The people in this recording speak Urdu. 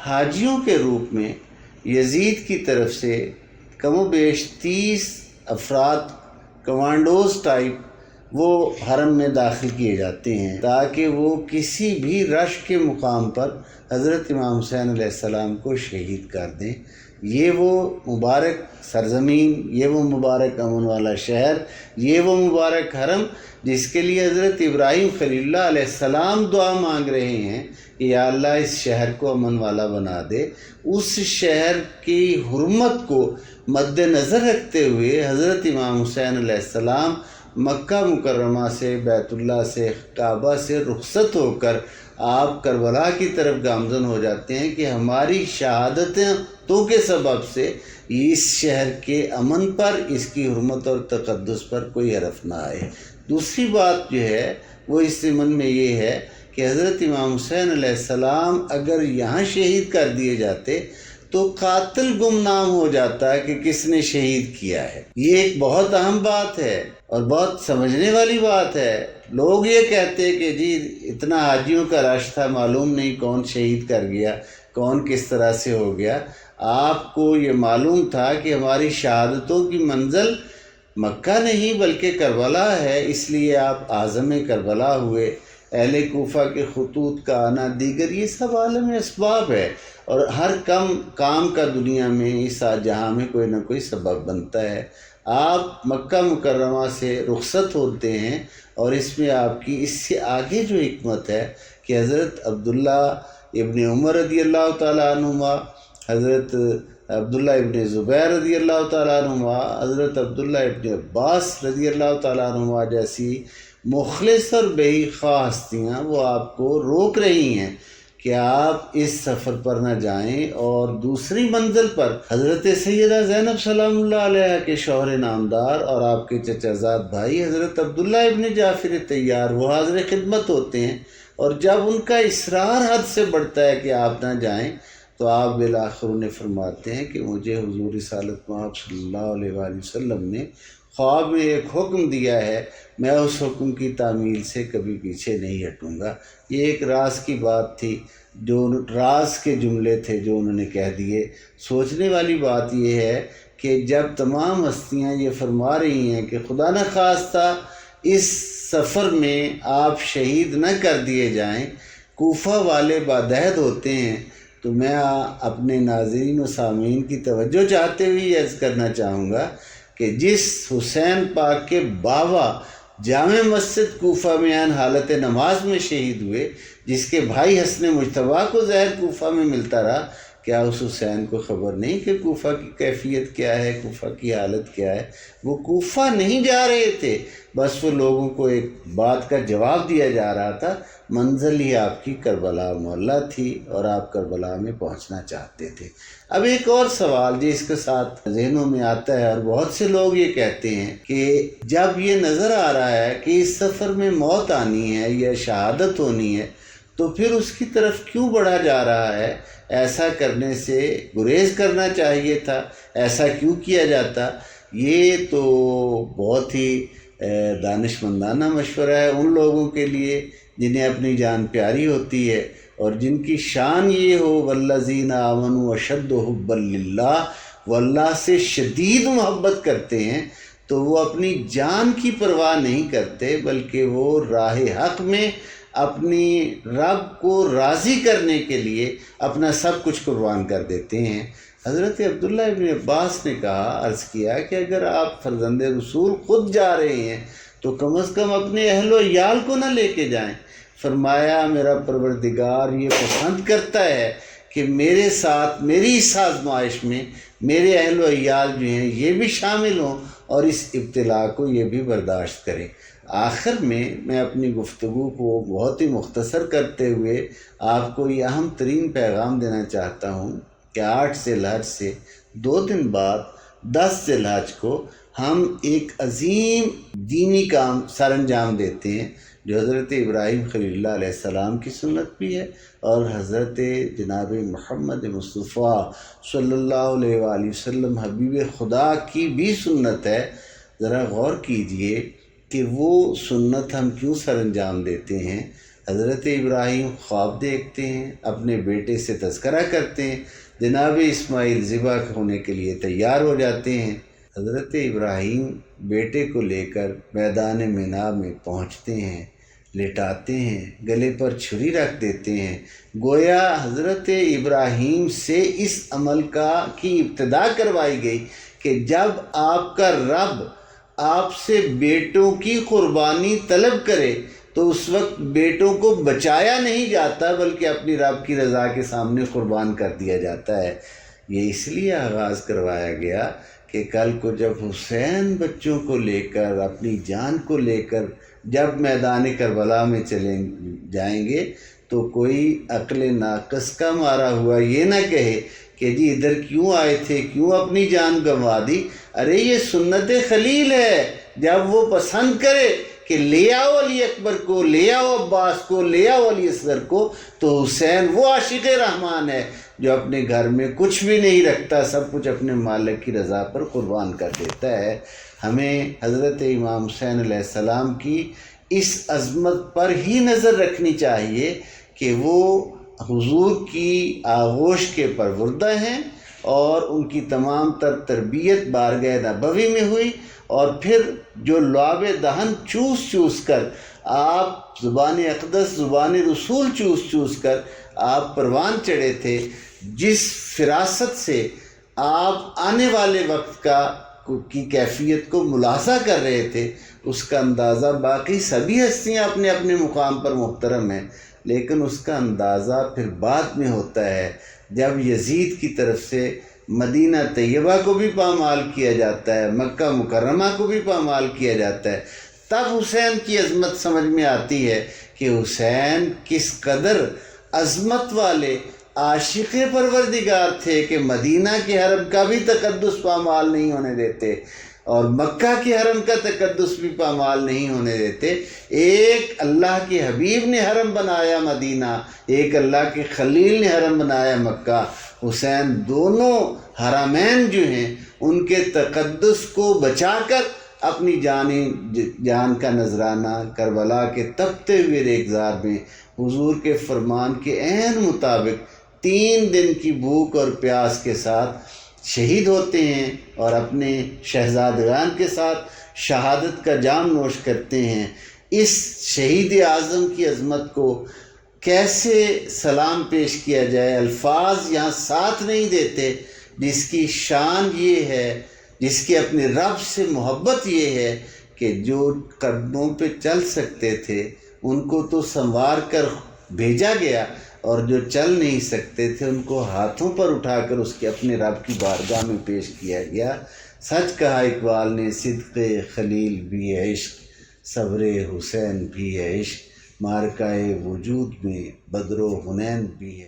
حاجیوں کے روپ میں یزید کی طرف سے کم و بیش 30 افراد کمانڈوز ٹائپ وہ حرم میں داخل کیے جاتے ہیں تاکہ وہ کسی بھی رش کے مقام پر حضرت امام حسین علیہ السلام کو شہید کر دیں۔ یہ وہ مبارک سرزمین، یہ وہ مبارک امن والا شہر، یہ وہ مبارک حرم جس کے لیے حضرت ابراہیم خلیل اللہ علیہ السلام دعا مانگ رہے ہیں کہ یا اللہ اس شہر کو امن والا بنا دے۔ اس شہر کی حرمت کو مد نظر رکھتے ہوئے حضرت امام حسین علیہ السلام مکہ مکرمہ سے، بیت اللہ سے، کعبہ سے رخصت ہو کر آپ کربلا کی طرف گامزن ہو جاتے ہیں کہ ہماری شہادتوں کے سبب سے اس شہر کے امن پر، اس کی حرمت اور تقدس پر کوئی حرف نہ آئے۔ دوسری بات جو ہے وہ اس ضمن میں یہ ہے کہ حضرت امام حسین علیہ السلام اگر یہاں شہید کر دیے جاتے تو قاتل گمنام ہو جاتا ہے کہ کس نے شہید کیا ہے۔ یہ ایک بہت اہم بات ہے اور بہت سمجھنے والی بات ہے۔ لوگ یہ کہتے ہیں کہ جی اتنا حاجیوں کا رش تھا، معلوم نہیں کون شہید کر گیا، کون کس طرح سے ہو گیا۔ آپ کو یہ معلوم تھا کہ ہماری شہادتوں کی منزل مکہ نہیں بلکہ کربلا ہے، اس لیے آپ اعظم کربلا ہوئے۔ اہل کوفہ کے خطوط کا آنا، دیگر یہ سب عالم اسباب ہے، اور ہر کام کا دنیا میں اس جہاں میں کوئی نہ کوئی سبب بنتا ہے۔ آپ مکہ مکرمہ سے رخصت ہوتے ہیں اور اس میں آپ کی اس سے آگے جو حکمت ہے کہ حضرت عبداللہ ابن عمر رضی اللہ تعالیٰ عنہما، حضرت عبداللہ ابن زبیر رضی اللہ تعالیٰ عنہما، حضرت عبداللہ ابن عباس رضی اللہ تعالیٰ عنہما جیسی مخلص اور بے خواہ ہستیاں وہ آپ کو روک رہی ہیں کہ آپ اس سفر پر نہ جائیں، اور دوسری منزل پر حضرت سیدہ زینب سلام اللہ علیہ کے شوہر نامدار اور آپ کے چچا زاد بھائی حضرت عبداللہ ابن جعفر طیار وہ حاضر خدمت ہوتے ہیں، اور جب ان کا اصرار حد سے بڑھتا ہے کہ آپ نہ جائیں تو آپ بالآخر انہیں فرماتے ہیں کہ مجھے حضور رسالت مآب صلی اللہ علیہ وآلہ وسلم نے خواب میں ایک حکم دیا ہے، میں اس حکم کی تعمیل سے کبھی پیچھے نہیں ہٹوں گا۔ یہ ایک راز کی بات تھی، جو راز کے جملے تھے جو انہوں نے کہہ دیے۔ سوچنے والی بات یہ ہے کہ جب تمام ہستیاں یہ فرما رہی ہیں کہ خدا نخواستہ اس سفر میں آپ شہید نہ کر دیے جائیں، کوفہ والے بادہد ہوتے ہیں، تو میں اپنے ناظرین و سامعین کی توجہ چاہتے ہوئے عرض کرنا چاہوں گا کہ جس حسین پاک کے بابا جامع مسجد کوفہ میں عین حالت نماز میں شہید ہوئے، جس کے بھائی حسن مجتبیٰ کو زہر کوفہ میں ملتا رہا، کیا اس حسین کو خبر نہیں کہ کوفہ کی کیفیت کیا ہے، کوفہ کی حالت کیا ہے؟ وہ کوفہ نہیں جا رہے تھے، بس وہ لوگوں کو ایک بات کا جواب دیا جا رہا تھا۔ منزل ہی آپ کی کربلا معلیٰ تھی اور آپ کربلا میں پہنچنا چاہتے تھے۔ اب ایک اور سوال جس کے ساتھ ذہنوں میں آتا ہے، اور بہت سے لوگ یہ کہتے ہیں کہ جب یہ نظر آ رہا ہے کہ اس سفر میں موت آنی ہے یا شہادت ہونی ہے، تو پھر اس کی طرف کیوں بڑھا جا رہا ہے؟ ایسا کرنے سے گریز کرنا چاہیے تھا، ایسا کیوں کیا جاتا؟ یہ تو بہت ہی دانش مندانہ مشورہ ہے ان لوگوں کے لیے جنہیں اپنی جان پیاری ہوتی ہے اور جن کی شان یہ ہو والذین آمنوا اشد حبا للہ، وہ اللہ سے شدید محبت کرتے ہیں، تو وہ اپنی جان کی پرواہ نہیں کرتے بلکہ وہ راہ حق میں اپنی رب کو راضی کرنے کے لیے اپنا سب کچھ قربان کر دیتے ہیں۔ حضرت عبداللہ ابن عباس نے کہا، عرض کیا کہ اگر آپ فرزند رسول خود جا رہے ہیں تو کم از کم اپنے اہل و عیال کو نہ لے کے جائیں۔ فرمایا میرا پروردگار یہ پسند کرتا ہے کہ میرے ساتھ میری اس آزمائش میں میرے اہل و عیال جو ہیں یہ بھی شامل ہوں اور اس ابتلا کو یہ بھی برداشت کریں۔ آخر میں اپنی گفتگو کو بہت ہی مختصر کرتے ہوئے آپ کو یہ اہم ترین پیغام دینا چاہتا ہوں کہ 8 ذی الحج سے 2 دن بعد 10 ذی الحج کو ہم ایک عظیم دینی کام سر انجام دیتے ہیں جو حضرت ابراہیم خلیل اللہ علیہ السلام کی سنت بھی ہے اور حضرت جناب محمد مصطفیٰ صلی اللہ علیہ وآلہ وسلم حبیب خدا کی بھی سنت ہے۔ ذرا غور کیجئے کہ وہ سنت ہم کیوں سر انجام دیتے ہیں۔ حضرت ابراہیم خواب دیکھتے ہیں، اپنے بیٹے سے تذکرہ کرتے ہیں، جناب اسماعیل ذبح ہونے کے لیے تیار ہو جاتے ہیں۔ حضرت ابراہیم بیٹے کو لے کر میدان مینا میں پہنچتے ہیں، لٹاتے ہیں، گلے پر چھری رکھ دیتے ہیں۔ گویا حضرت ابراہیم سے اس عمل کی ابتدا کروائی گئی کہ جب آپ کا رب آپ سے بیٹوں کی قربانی طلب کرے تو اس وقت بیٹوں کو بچایا نہیں جاتا بلکہ اپنی رب کی رضا کے سامنے قربان کر دیا جاتا ہے۔ یہ اس لیے آغاز کروایا گیا کہ کل کو جب حسین بچوں کو لے کر، اپنی جان کو لے کر جب میدان کربلا میں جائیں گے تو کوئی عقل ناقص کا مارا ہوا یہ نہ کہے کہ جی ادھر کیوں آئے تھے، کیوں اپنی جان گنوا دی۔ ارے یہ سنت خلیل ہے، جب وہ پسند کرے کہ لے آؤ علی اکبر کو، لے آؤ عباس کو، لے آؤ علی اصغر کو، تو حسین وہ عاشق رحمان ہے جو اپنے گھر میں کچھ بھی نہیں رکھتا، سب کچھ اپنے مالک کی رضا پر قربان کر دیتا ہے۔ ہمیں حضرت امام حسین علیہ السلام کی اس عظمت پر ہی نظر رکھنی چاہیے کہ وہ حضور کی آغوش کے پروردہ ہیں اور ان کی تمام تر تربیت بارگاہ نبوی میں ہوئی، اور پھر جو لعاب دہن چوس کر آپ زبان اقدس، زبان رسول چوس کر آپ پروان چڑھے تھے، جس فراست سے آپ آنے والے وقت کی کیفیت کو ملاحظہ کر رہے تھے، اس کا اندازہ باقی سبھی ہستیاں اپنے اپنے مقام پر محترم ہیں، لیکن اس کا اندازہ پھر بعد میں ہوتا ہے جب یزید کی طرف سے مدینہ طیبہ کو بھی پامال کیا جاتا ہے، مکہ مکرمہ کو بھی پامال کیا جاتا ہے۔ تب حسین کی عظمت سمجھ میں آتی ہے کہ حسین کس قدر عظمت والے عاشق پروردگار تھے کہ مدینہ کے حرم کا بھی تقدس پامال نہیں ہونے دیتے اور مکہ کے حرم کا تقدس بھی پامال نہیں ہونے دیتے۔ ایک اللہ کے حبیب نے حرم بنایا مدینہ، ایک اللہ کے خلیل نے حرم بنایا مکہ۔ حسین دونوں حرمین جو ہیں ان کے تقدس کو بچا کر اپنی جان کا نذرانہ کربلا کے تپتے ہوئے ریگزار میں حضور کے فرمان کے عین مطابق 3 دن کی بھوک اور پیاس کے ساتھ شہید ہوتے ہیں اور اپنے شہزادگان کے ساتھ شہادت کا جام نوش کرتے ہیں۔ اس شہید اعظم کی عظمت کو کیسے سلام پیش کیا جائے، الفاظ یہاں ساتھ نہیں دیتے۔ جس کی شان یہ ہے، جس کی اپنے رب سے محبت یہ ہے کہ جو قدموں پہ چل سکتے تھے ان کو تو سنوار کر بھیجا گیا، اور جو چل نہیں سکتے تھے ان کو ہاتھوں پر اٹھا کر اس کے اپنے رب کی بارگاہ میں پیش کیا گیا۔ سچ کہا اقبال نے، صدق خلیل بھی ہے عشق، صبر حسین بھی ہے عشق، مارکہ وجود میں بدر و حنین بھی ہے۔